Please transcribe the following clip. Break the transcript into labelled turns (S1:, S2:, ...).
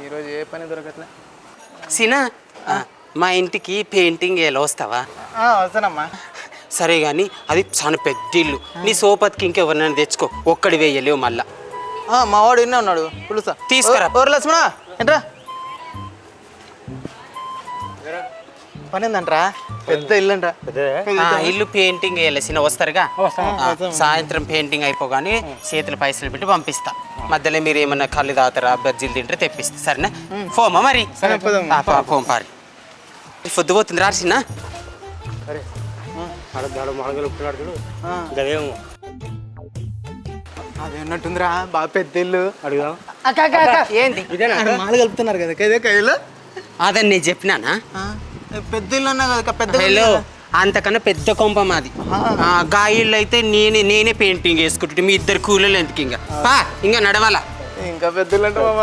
S1: ఈరోజు ఏ పని దొరకట్లే.
S2: సినా మా ఇంటికి పెయింటింగ్ ఎలా వస్తావా?
S1: వస్తానమ్మా.
S2: సరే కానీ అది చాలా పెద్ద ఇల్లు. నీ సోపతికి ఇంకెవరినైనా తెచ్చుకో, ఒక్కడి వేయలేవు మళ్ళా.
S1: మా వాడు ఇన్నే ఉన్నాడు, పిలుస్తా.
S2: తీసుకురా.
S1: ఓరు లక్ష్మణ ఏంట్రా పని ఏందంట్రా? పెద్ద ఇల్లు అంట.
S2: ఇల్లు పెయింటింగ్ వేయాల్సిన వస్తారుగా. సాయంత్రం పెయింటింగ్ అయిపోగానే చేతులు పైసలు పెట్టి పంపిస్తా. మధ్యలో మీరు ఏమన్నా కళ్ళు తాగుతారా, బజ్జీలు తింటే తెప్పిస్తా. సరేనా? ఫోమా మరి. ఫోమ్ పారి పొద్దు పోతుంది రాసినా.
S1: అది ఉన్నట్టుందిరా, బాగా పెద్ద ఇల్లు.
S3: అడుగుదాం.
S2: ఏంది
S1: మాలు కలుపుతున్నారు కదా కదే కయ్యలు.
S2: అదని నేను చెప్పినానా?
S1: పెద్ద ఇల్లు అన్నా కదా, పెద్ద
S2: హలో, అంతకన్నా పెద్ద కొంప మాది. గాయిళ్ళు అయితే నేనే పెయింటింగ్ వేసుకుంటుంటే మీ ఇద్దరు కూలీలు ఎందుకు ఇంకా నడవాలా?
S1: ఇంకా పెద్ద ఇల్లు అంటే మామ.